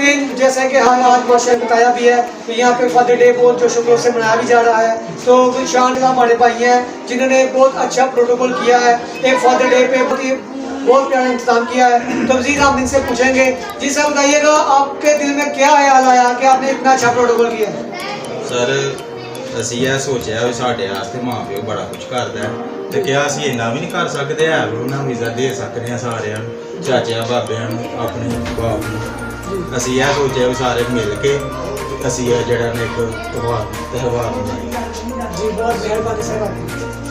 नाज़रीन, जैसा कि हम आज माशा बताया भी है कि यहाँ पे फादर डे बहुत जोश खरोश से मनाया भी जा रहा है। तो गुलशान हमारे भाई हैं जिन्होंने बहुत अच्छा प्रोटोकॉल किया है, एक फादर डे पे बहुत प्यारा इंतजाम किया है। तो मजीद हम इनसे पूछेंगे। जी सर बताइएगा, आपके दिल में क्या ख्याल आया कि आपने इतना अच्छा प्रोटोकॉल किया? सर ਅਸੀਂ ਇਹ ਸੋਚਿਆ ਵੀ ਸਾਡੇ ਵਾਸਤੇ ਮਾਂ ਪਿਓ ਬੜਾ ਕੁਝ ਕਰਦਾ ਹੈ ਤੇ ਕਿਹਾ ਅਸੀਂ ਇੰਨਾ ਵੀ ਨਹੀਂ ਕਰ ਸਕਦੇ ਹੈ ਵੀ ਉਹਨਾਂ ਨੂੰ ਇੱਜ਼ਤ ਦੇ ਸਕਦੇ ਹਾਂ ਸਾਰਿਆਂ ਨੂੰ, ਚਾਚਿਆਂ ਬਾਬਿਆਂ ਨੂੰ, ਆਪਣੇ ਬਾਪ ਨੂੰ। ਅਸੀਂ ਇਹ ਸੋਚਿਆ ਵੀ ਸਾਰੇ ਮਿਲ ਕੇ ਅਸੀਂ ਇਹ ਜਿਹੜਾ ਨੇ ਇੱਕ ਤਿਉਹਾਰ ਮਨਾਈਏ। जी बहुत मेहरबानी सर।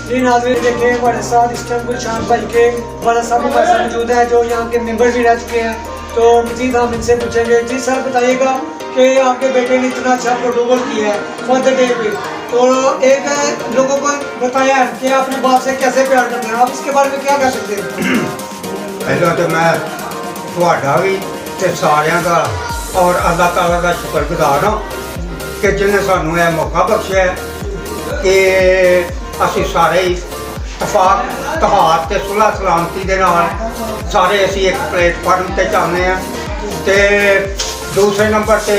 जी नाज़रीन, देखें हमारे साथ इस टाइम गुलशान भाई के वाला साहब हमारे साथ मौजूद है जो यहाँ के मेंबर भी रह चुके हैं। तो मजीद हम इनसे पूछेंगे। जी सर बताइएगा कि आपके बेटे ने इतना अच्छा प्रोटोकॉल किया है फादर डे पे, तो एक लोगों को बताया है कि अपने बाप से कैसे प्यार करना है, आप इसके बारे में क्या कह सकते हैं? पहले तो मैं ਤੁਹਾਡਾ ਵੀ ਤੇ ਸਾਰਿਆਂ ਦਾ ਔਰ ਅੱਲਾਹ ਤਾਲਾ ਦਾ ਸ਼ੁਕਰਗੁਜ਼ਾਰ ਹਾਂ ਕਿ ਜਿਹਨੇ ਸਾਨੂੰ ਇਹ ਮੌਕਾ ਬਖਸ਼ਿਆ ਕਿ ਅਸੀਂ ਸਾਰੇ ਇਤਫਾਕ ਤਿਉਹਾਰ ਤੇ ਸੁਲ੍ਹਾ ਸਲਾਮਤੀ ਦੇ ਨਾਲ ਸਾਰੇ ਅਸੀਂ ਇੱਕ ਪਲੇਟਫਾਰਮ ਤੇ ਚਾਹੁੰਦੇ ਹਾਂ। ਤੇ ਦੂਸਰੇ ਨੰਬਰ ਤੇ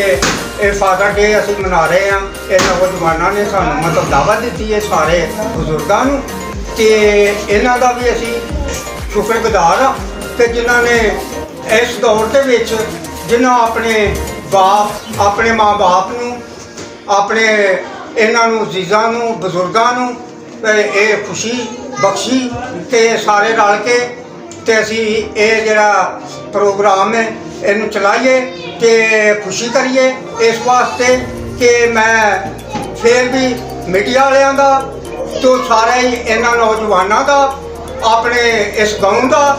ਇਹ ਫਾਦਰ ਡੇ ਅਸੀਂ ਮਨਾ ਰਹੇ ਹਾਂ। ਇਹ ਨੌਜਵਾਨਾਂ ਨੇ ਸਾਨੂੰ ਮਤਲਬ ਦਾਵਤ ਦਿੱਤੀ ਹੈ ਸਾਰੇ ਬਜ਼ੁਰਗਾਂ ਨੂੰ, ਤੇ ਇਹਨਾਂ ਦਾ ਵੀ ਅਸੀਂ ਸ਼ੁਕਰਗੁਜ਼ਾਰ ਹਾਂ ਕਿ ਜਿਨ੍ਹਾਂ ਨੇ ਇਸ ਦੌਰ ਦੇ ਵਿੱਚ ਜਿਨ੍ਹਾਂ ਆਪਣੇ ਬਾਪ ਆਪਣੇ ਮਾਂ ਬਾਪ ਨੂੰ ਆਪਣੇ ਇਹਨਾਂ ਨੂੰ ਅਜ਼ੀਜ਼ਾਂ ਨੂੰ ਬਜ਼ੁਰਗਾਂ ਨੂੰ ਇਹ ਖੁਸ਼ੀ ਬਖਸ਼ੀ ਤੇ ਸਾਰੇ ਰਲ ਕੇ ਤੇ ਅਸੀਂ ਇਹ ਜਿਹੜਾ ਪ੍ਰੋਗਰਾਮ ਹੈ ਇਹਨੂੰ ਚਲਾਈਏ ਤੇ ਖੁਸ਼ੀ ਕਰੀਏ। ਇਸ ਵਾਸਤੇ ਕਿ ਮੈਂ ਫਿਰ ਵੀ ਮੀਡੀਆ ਵਾਲਿਆਂ ਦਾ ਤੋਂ ਸਾਰੇ ਹੀ ਇਹਨਾਂ ਨੌਜਵਾਨਾਂ ਦਾ ਆਪਣੇ ਇਸ ਗਾਉਂ ਦਾ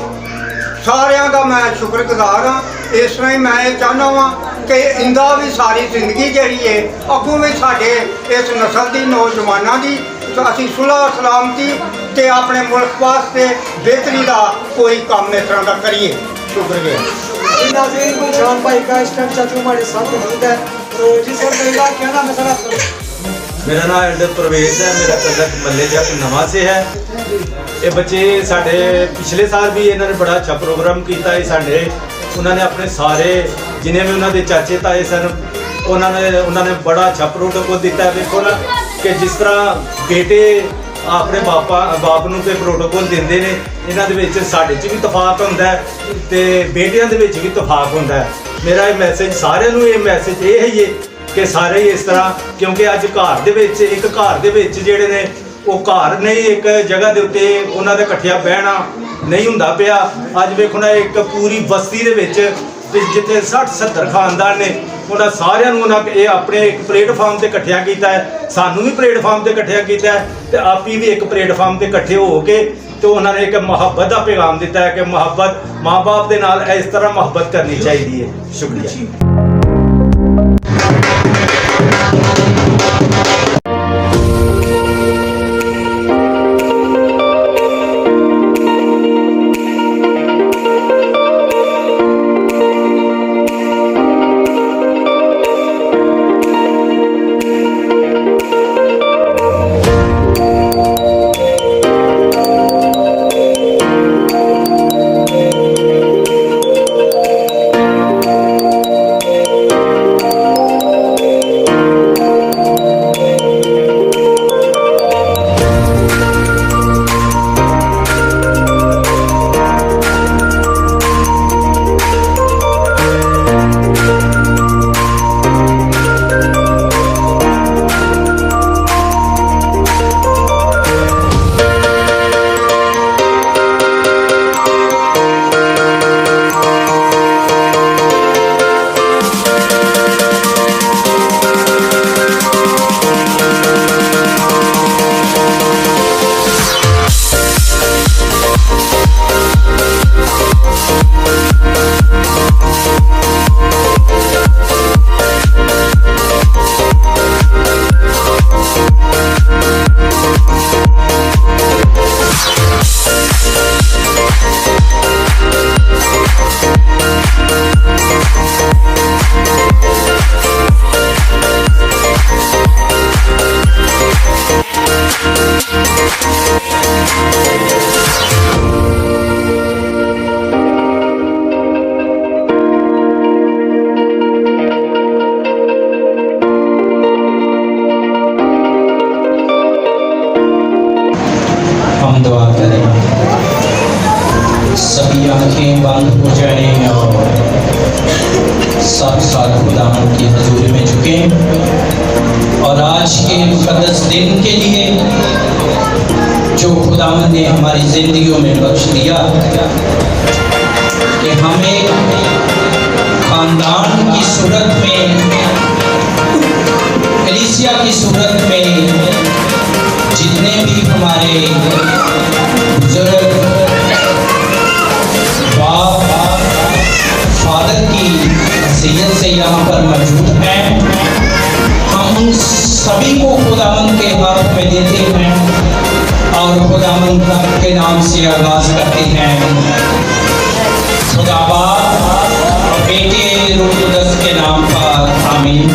ਸਾਰਿਆਂ ਦਾ ਮੈਂ ਸ਼ੁਕਰਗੁਜ਼ਾਰ ਹਾਂ। ਇਸ ਤਰ੍ਹਾਂ ਹੀ ਮੈਂ ਇਹ ਚਾਹੁੰਦਾ ਹਾਂ ਕਿ ਇੰਦਾ ਵੀ ਸਾਰੀ ਜ਼ਿੰਦਗੀ ਜਿਹੜੀ ਹੈ ਅੱਗੋਂ ਵੀ ਸਾਡੇ ਇਸ ਨਸਲ ਦੀ ਨੌਜਵਾਨਾਂ ਦੀ ਅਸੀਂ ਸੁਲ੍ਹਾ ਸਲਾਮਤੀ ਤੇ ਆਪਣੇ ਮੁਲਕ ਵਾਸਤੇ ਬਿਹਤਰੀ ਦਾ ਕੋਈ ਕੰਮ ਇਸ ਤਰ੍ਹਾਂ ਦਾ ਕਰੀਏ। शुक्रिया। नाज़रीन, गुलशान भाई का इस टाइम चाचू हमारे साथ मौजूद है। तो जी सर बताइएगा क्या नाम है सर आपका? मेरा नाम एल्डर प्रवेश है, मेरा तलक मल्ले जट नवा से है। ये बच्चे साढ़े पिछले साल भी इन्होंने बड़ा अच्छा प्रोग्राम किया है। साढ़े उन्होंने अपने सारे जिन्हें भी उन्होंने चाचे ताए सन उन्होंने बड़ा अच्छा प्रोटोकॉल दिता है। देखो ना कि जिस तरह बेटे ਆਪਣੇ ਬਾਪ ਨੂੰ ਤੇ ਪ੍ਰੋਟੋਕੋਲ ਦਿੰਦੇ ਨੇ, ਇਹਨਾਂ ਦੇ ਵਿੱਚ ਸਾਡੇ 'ਚ ਵੀ ਇਤਫਾਕ ਹੁੰਦਾ ਹੈ ਤੇ ਬੇਟਿਆਂ ਦੇ ਵਿੱਚ ਵੀ ਇਤਫਾਕ ਹੁੰਦਾ ਹੈ। ਮੇਰਾ ਇਹ ਮੈਸੇਜ ਸਾਰਿਆਂ ਨੂੰ ਇਹ ਮੈਸੇਜ ਇਹ ਹੈ ਕਿ ਸਾਰੇ ਇਸ ਤਰ੍ਹਾਂ, ਕਿਉਂਕਿ ਅੱਜ ਘਰ ਦੇ ਵਿੱਚ ਇੱਕ ਘਰ ਦੇ ਵਿੱਚ ਜਿਹੜੇ ਨੇ ਉਹ ਘਰ ਨਹੀਂ ਇੱਕ ਜਗ੍ਹਾ ਦੇ ਉੱਤੇ ਉਹਨਾਂ ਦਾ ਇਕੱਠਿਆ ਬਹਿਣਾ ਨਹੀਂ ਹੁੰਦਾ ਪਿਆ। ਅੱਜ ਵੇਖੋ ਨਾ ਇੱਕ ਪੂਰੀ ਬਸਤੀ ਦੇ ਵਿੱਚ ਜਿੱਥੇ 60-70 ਖਾਨਦਾਨ ਨੇ ਉਹਨਾਂ ਸਾਰਿਆਂ ਨੂੰ ਉਹਨਾਂ ਇਹ ਆਪਣੇ ਇੱਕ ਪਲੇਟਫਾਰਮ ਤੇ ਇਕੱਠਿਆ ਕੀਤਾ ਹੈ। ਸਾਨੂੰ ਵੀ ਪਲੇਟਫਾਰਮ ਤੇ ਇਕੱਠਿਆ ਕੀਤਾ ਹੈ ਤੇ ਆਪੀ ਵੀ ਇੱਕ ਪਲੇਟਫਾਰਮ ਤੇ ਇਕੱਠੇ ਹੋ ਕੇ ਤੇ ਉਹਨਾਂ ਨੇ ਇੱਕ ਮੁਹੱਬਤ ਦਾ ਪੈਗਾਮ ਦਿੱਤਾ ਹੈ ਕਿ ਮੁਹੱਬਤ ਮਾਂ-ਬਾਪ ਦੇ ਨਾਲ ਇਸ ਤਰ੍ਹਾਂ ਮੁਹੱਬਤ ਕਰਨੀ ਚਾਹੀਦੀ ਹੈ। ਸ਼ੁਕਰੀਆ। आँखें बंद हो जाएं और सब साथ खुदावंद की हजूरी में झुकें। और आज के मुक़द्दस दिन के लिए जो खुदावंद ने हमारी ज़िंदगियों में बख्श दिया कि हम एक ख़ानदान की सूरत में, कलीसिया की सूरत में जितने भी हमारे बुजुर्ग बाप फादर की हैसियत से यहाँ पर मौजूद हैं, हम उन सभी को खुदावंद के हाथ में देते हैं और खुदावंद के नाम से आगाज़ करते हैं। खुदा बाप और बेटे रूह कुद्दस के नाम पर आमीन।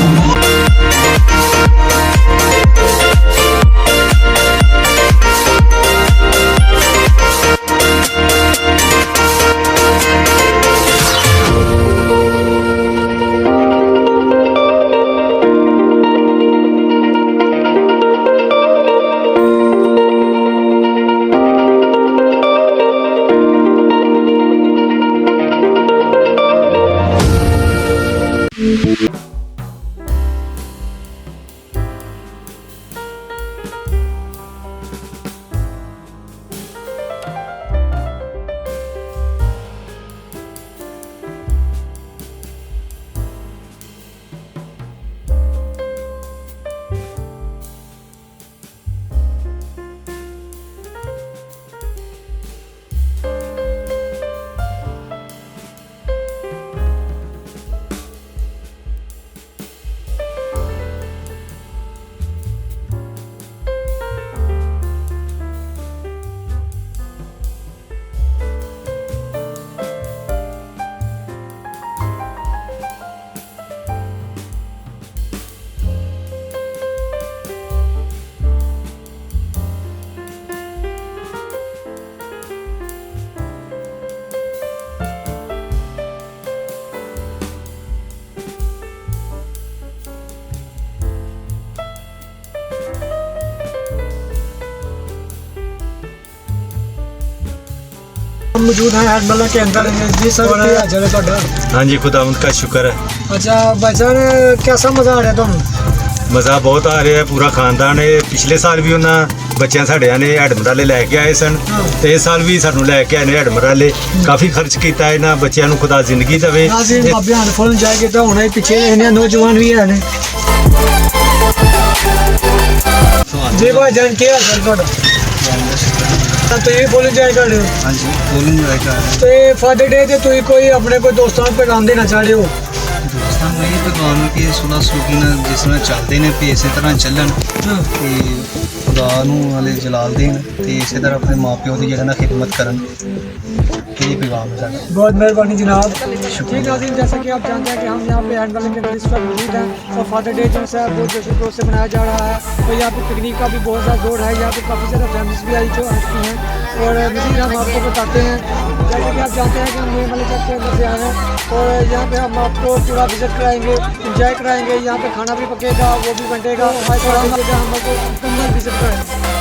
मौजूद हैं हेडमला के अंदर। जी सर, क्या हाल है ਤੁਹਾਡਾ? हाँ जी, खुदावंद का शुक्र है। अच्छा भाईजान, कैसा मजा आ रहा है ਤੁਹਾਨੂੰ? ਮਜ਼ਾ ਬਹੁਤ ਆ ਰਿਹਾ ਹੈ। ਪੂਰਾ ਖਾਨਦਾਨ ਹੈ। ਪਿਛਲੇ ਸਾਲ ਵੀ ਉਹਨਾਂ ਬੱਚਿਆਂ ਸਾਡਿਆਂ ਨੇ ਹੈਡਮਰਾਲੇ ਲੈ ਕੇ ਆਏ ਸਨ ਤੇ ਇਸ ਸਾਲ ਵੀ ਸਾਨੂੰ ਲੈ ਕੇ ਆਏ ਨੇ ਹੈਡਮਰਾਲੇ। ਕਾਫੀ ਖਰਚ ਕੀਤਾ ਇਹਨਾਂ ਬੱਚਿਆਂ ਨੂੰ, ਖੁਦਾ ਜ਼ਿੰਦਗੀ ਦੇਵੇ। ਨਾਜ਼ਰੀਨ, ਅਭਿਆਨ ਫੁੱਲ ਇੰਜॉय ਕੀਤਾ ਹੋਣਾ ਹੀ। ਪਿੱਛੇ ਇਹਨੇ ਨੌਜਵਾਨ ਵੀ ਹੈ ਨੇ। जी भाईजान, क्या हाल है ਤੁਹਾਡਾ? तो ये फुल इंजॉय कर रहे हो? हाँ जी, फुल इंजॉय कर रहे हैं। तो ये फादर डे ते तुम कोई अपने कोई दोस्तों को पैगाम देना चाह रहे हो? दोस्तों में ये पैगाम है कि सुलह सुखी ना जिस तरह चलते हैं भी इसी तरह चलन हाँ। ते खुदा नूं हाले जलाल देन ते इसी तरह अपने माँ प्यो की जगह खिदमत करन। ये पैगाम है साਡਾ। बहुत मेहरबानी जनाब। ठीक नाज़रीन, जैसा कि आप जानते हैं कि हम यहाँ पे हैंडल के अंदर इस वक्त मौजूद हैं और फादर डे जो है बहुत जश्न खरोश से मनाया जा रहा है। और यहाँ पे पिकनिक का भी बहुत ज़्यादा जोर है। यहाँ पे काफ़ी ज़्यादा फैमिलीज भी आई जो हंसती हैं। और मज़ीद हम आपको बताते हैं, जैसे कि आप जानते हैं कि हम ये वाले चौक के अंदर से आए हैं और यहाँ पे हम आपको पूरा विजिट कराएंगे, इंजॉय कराएंगे। यहाँ पे खाना भी पकेगा, वो भी बंटेगा और हम आपको मुकम्मल विजिट कराएंगे।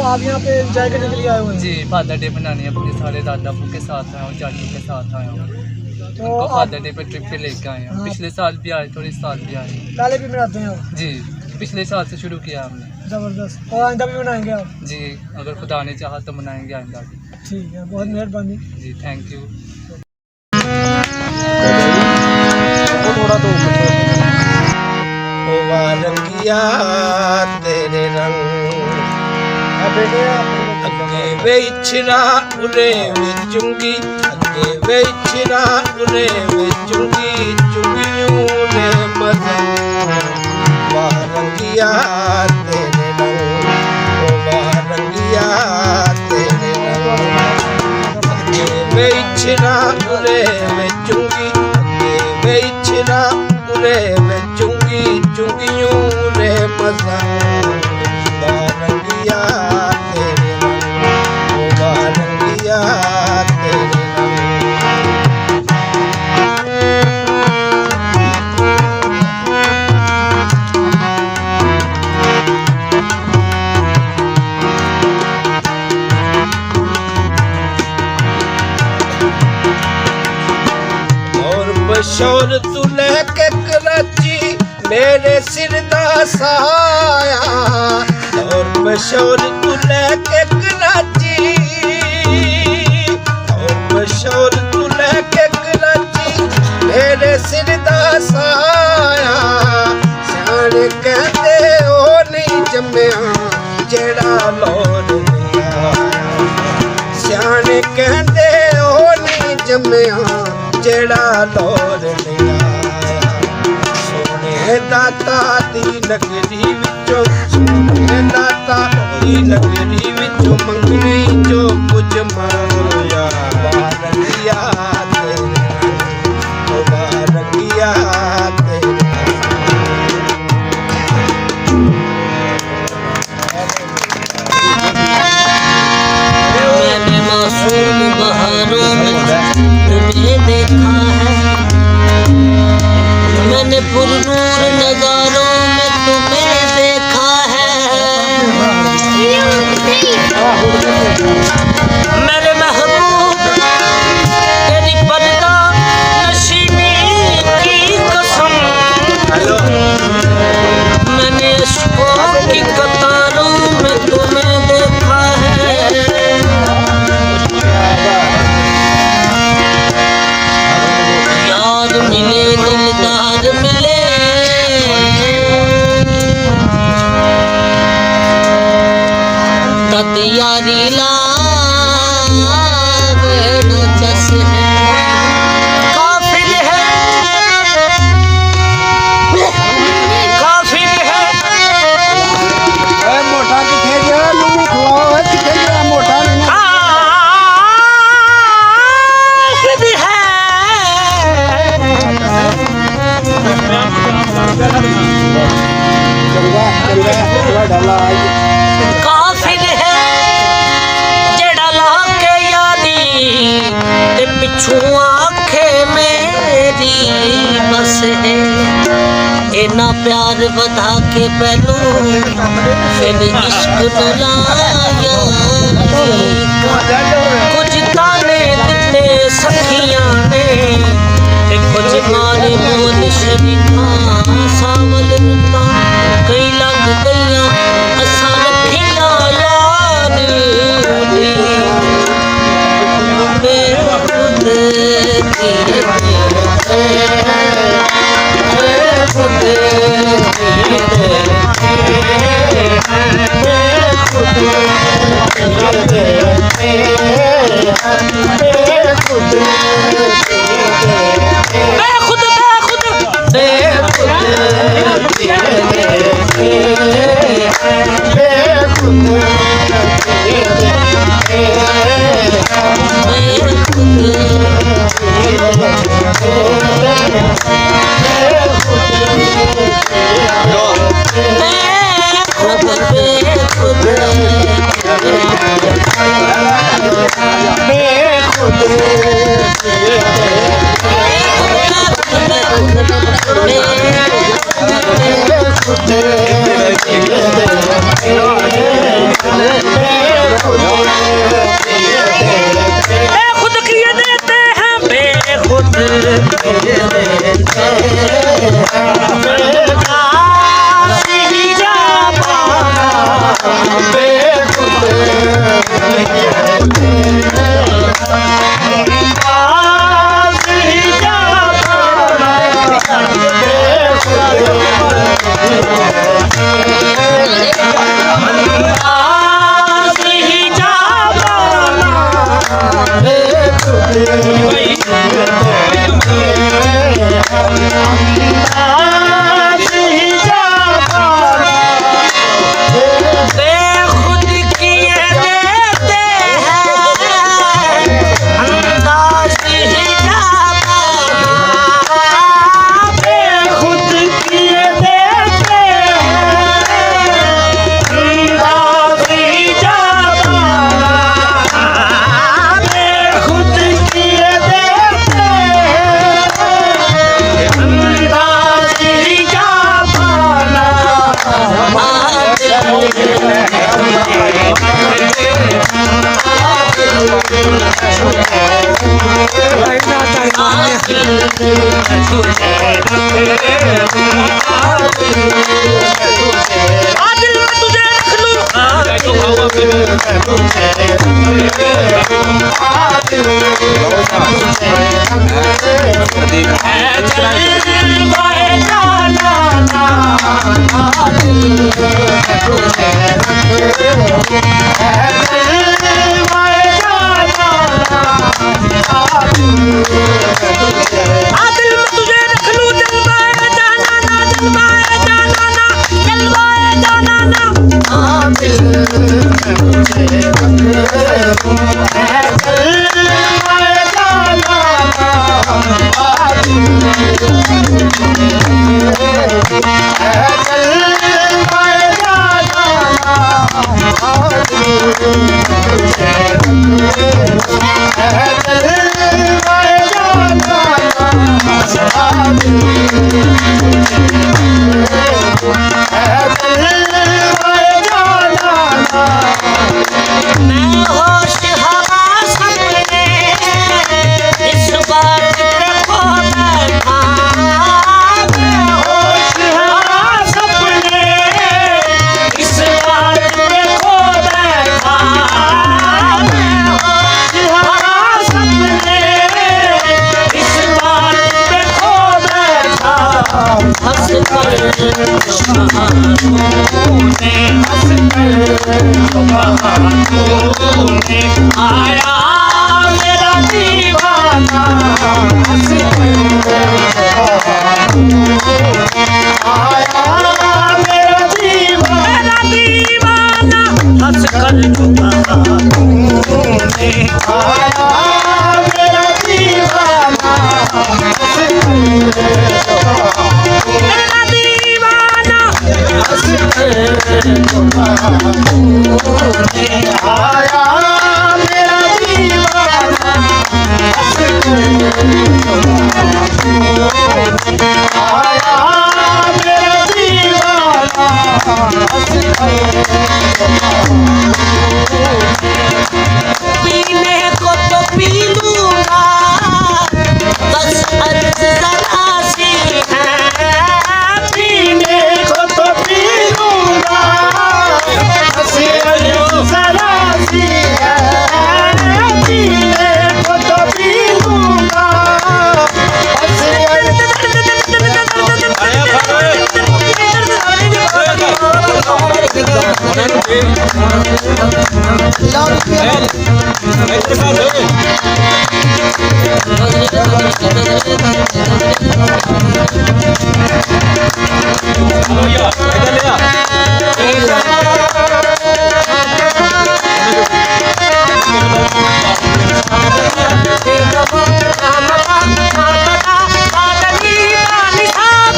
आप यहाँ पे एंजॉय करने के लिए आए हुए हैं? जी फादर डे मनाने अपने सारे दादा के साथ आया हूँ, चाचू के साथ आया हूँ। तो उनको आप फादर डे पे ट्रिप पे लेके आए हैं। हाँ। पिछले साल भी आए थे और इस साल भी आए हैं। पहले भी मनाते हैं आप? जी पिछले साल से शुरू किया हमने। ज़बरदस्त। और आइंदा भी मनाएंगे आप? जी अगर खुदा ने चाहा तो मनाएंगे आइंदा भी। ठीक है, बहुत मेहरबानी। जी थैंक यू। रंगिया तेरे रंग अगे वेचना उरे वेचूंगी, अगे वेचना उरे वेचूंगी, चुंगियों ने मदन वाह रंगिया तेरे रंग, वाह रंगिया तेरे रंग अगे वेचना उरे वेचूंगी, अगे वेचना उरे वेचूंगी, चुंगियों रे मदन बारंगिया तेरे रंग, ओ बारंगिया तेरे रंग। और बशौर तू लेके कराची मेरे सिर दा सहाया, और बशौर तू लेके कराची, और बशौर तू लेके कराची मेरे सिर दा सहाया, सियाने कहते हो नहीं जम्मिया जेड़ा लौर नहीं आया, सियाने कहते हो नहीं जम्मिया जेड़ा लौर नहीं आया। सोने दाता दी नगरी विचों, सोने दाता दी नगरी विचों मंगनी जो कुछ मांगया बारंगिया तेरे रंग, ओ बारंगिया तेरे मैंने मासूम बहारों में तुम्हें देखा है, मैंने पुरनूर नजारों में तुम्हें देखा है, मेरे महबूब तेरी पर्दा नशीनी की कसम, मैंने इश्कों की कतारों में तुम्हें देखा है, यार मिले दिलदार मिले, तद यारी लागण जस है, काफिर है, काफिर है, मोटा किथे गया नूं खवाओ किथे गया मोटा नहीं काफिर है, काफिर है जेड़ा ला के यादी ते पिछू आखे मेरी बस है, इना प्यार बधा के पहलू फिर इश्क बुलाया, कुछ ताने दिते सखियां ने ते कुछ मारे बोल शरीफा सावल रुता, कई लग गईयां असां रखियां यार बेखुद खुद आया मेरा दीवाना हंस कर पीने को तो पी लूंगा बस अर्ज जरा सी है पीने को तो पी लूंगा बस अर्ज जरा सी है पीने को तो पी लूंगा बस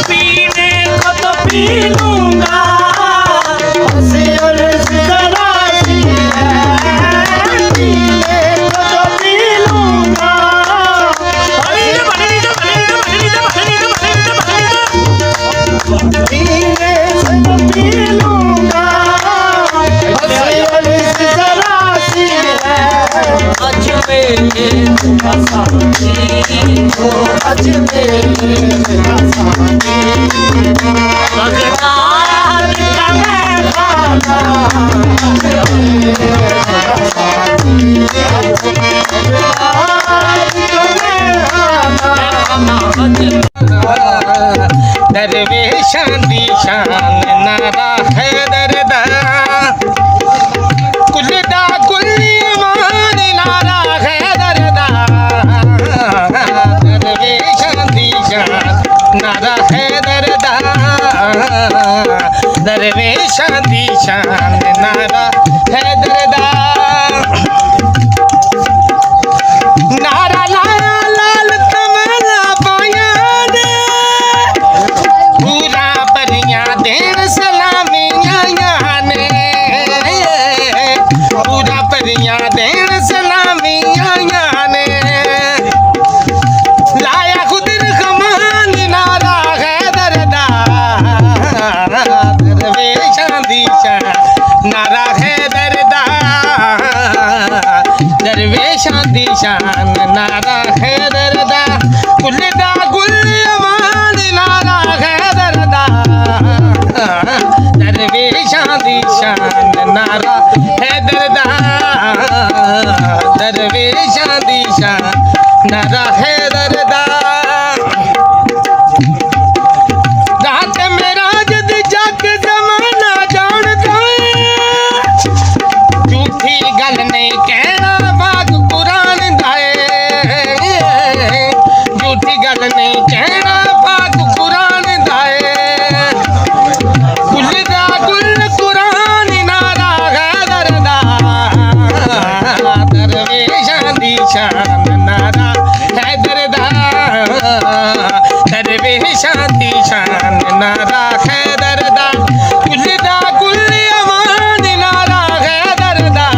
पीने को तो पी लूंगा बस अर्ज जरा सी है पीने को तो पी लूंगा पीने से तो पी लूंगा बस अर्ज जरा सी है अज मेरे साथी हो अज मेरे साथी भगवान का मैं खाना दरवेशां दी शान नारा है दरदा कुलदा कुली मान नारा है दरदा दरवेशां दी शान नारा है दरदा दरवेशां दी शान नारा है दरदा नारा लाया लाल कमला पाया दे पूरा परियां देन सलामियां ने पूरा परियां देन सलामियां ने लाया खुदर खमान नारा है दरदा दरवेशां दी शान नारा है दरदा दरवेशां दी शान नारा हैदर दा गुल अमान नारा हैदर दा दरवेशां दी शान नारा हैदर दा दरवेशां दी शान नारा हैदर दा रात मेरा जद जग जमाना जानदा झूठी गल नहीं कहना बाग कुरान दाए झूठी गल नहीं कहना बाग कुरान दाए गुल कुरान नारा हैदर दा दरवेशां दी शान नारा हैदर दा दरवेशां दी शान नारा हैदर दा गुल अमान नारा हैदर दा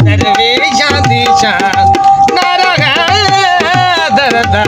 दरवेशां दी शान नारा हैदर दा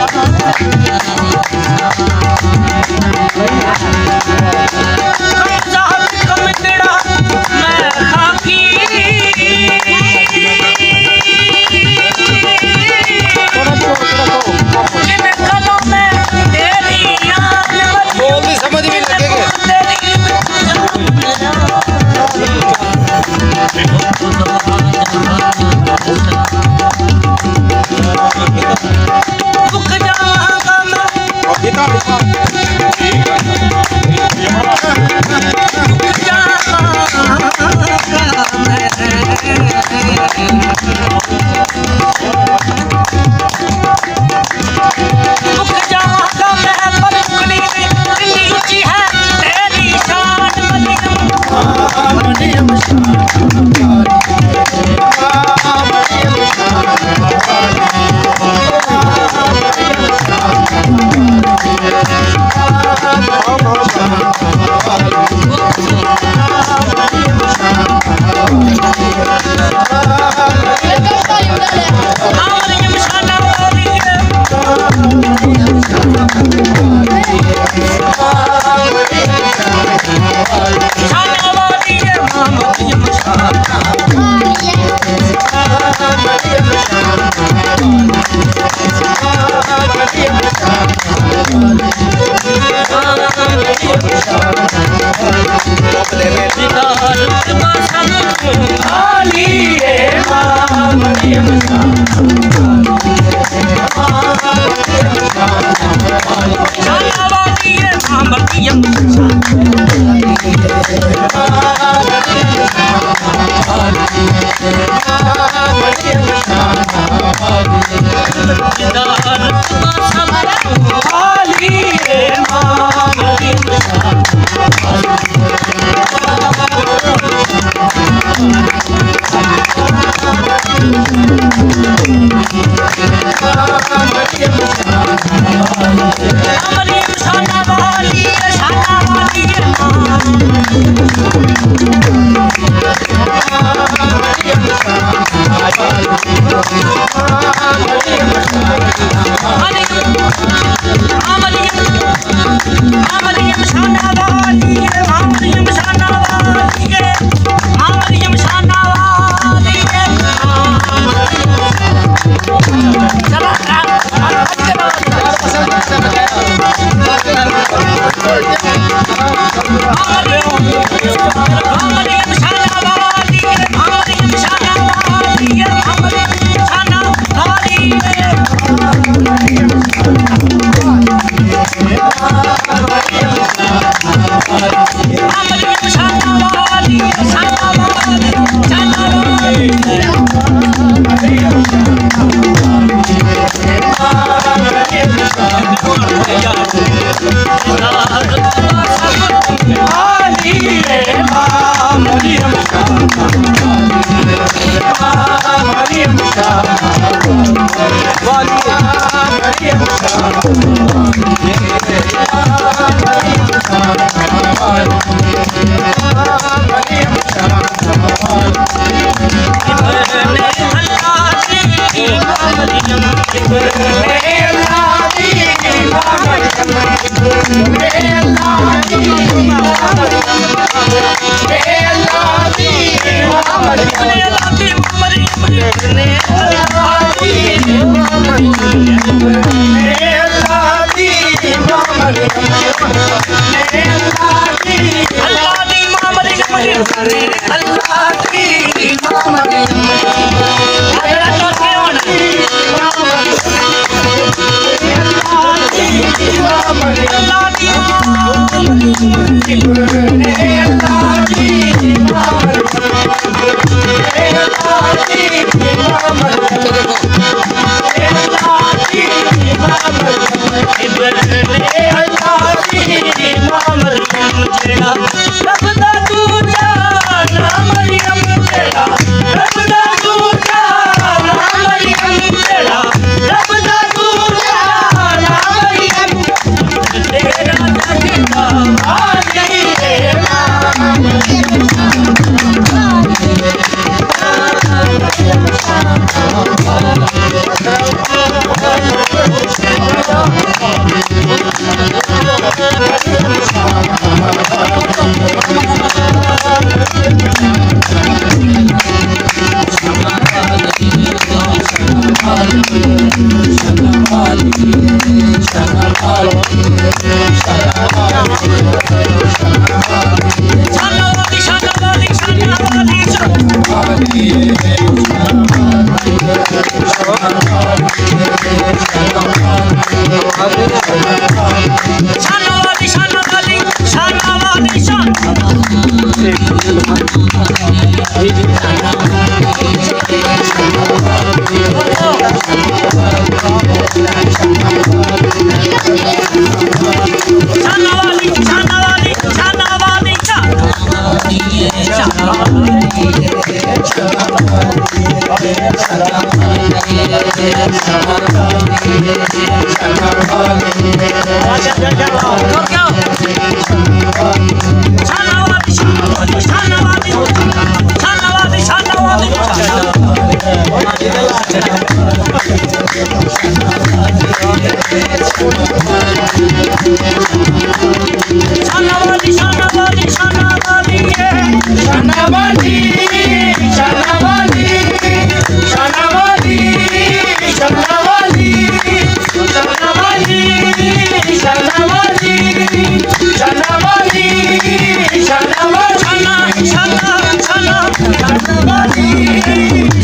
Thank you.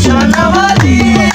Shanawali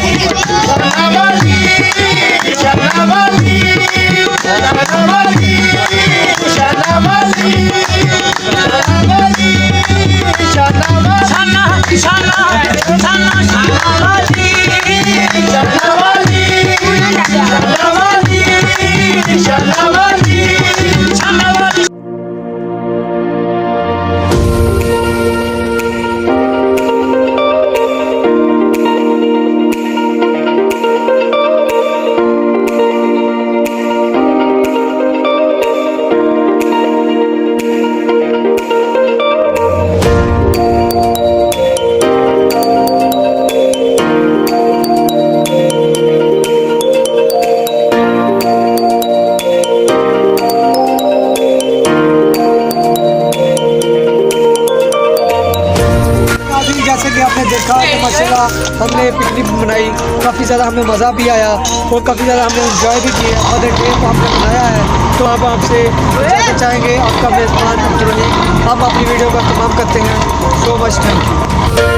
मनाई, काफ़ी ज़्यादा हमें मज़ा भी आया और काफ़ी ज़्यादा हमने इंजॉय भी किया। मदर डे को हमने मनाया है। तो अब आपसे जाना चाहेंगे आपका मेज़बान अब्दुल रहीम। हम अपनी वीडियो का तमाम करते हैं। So much thank you.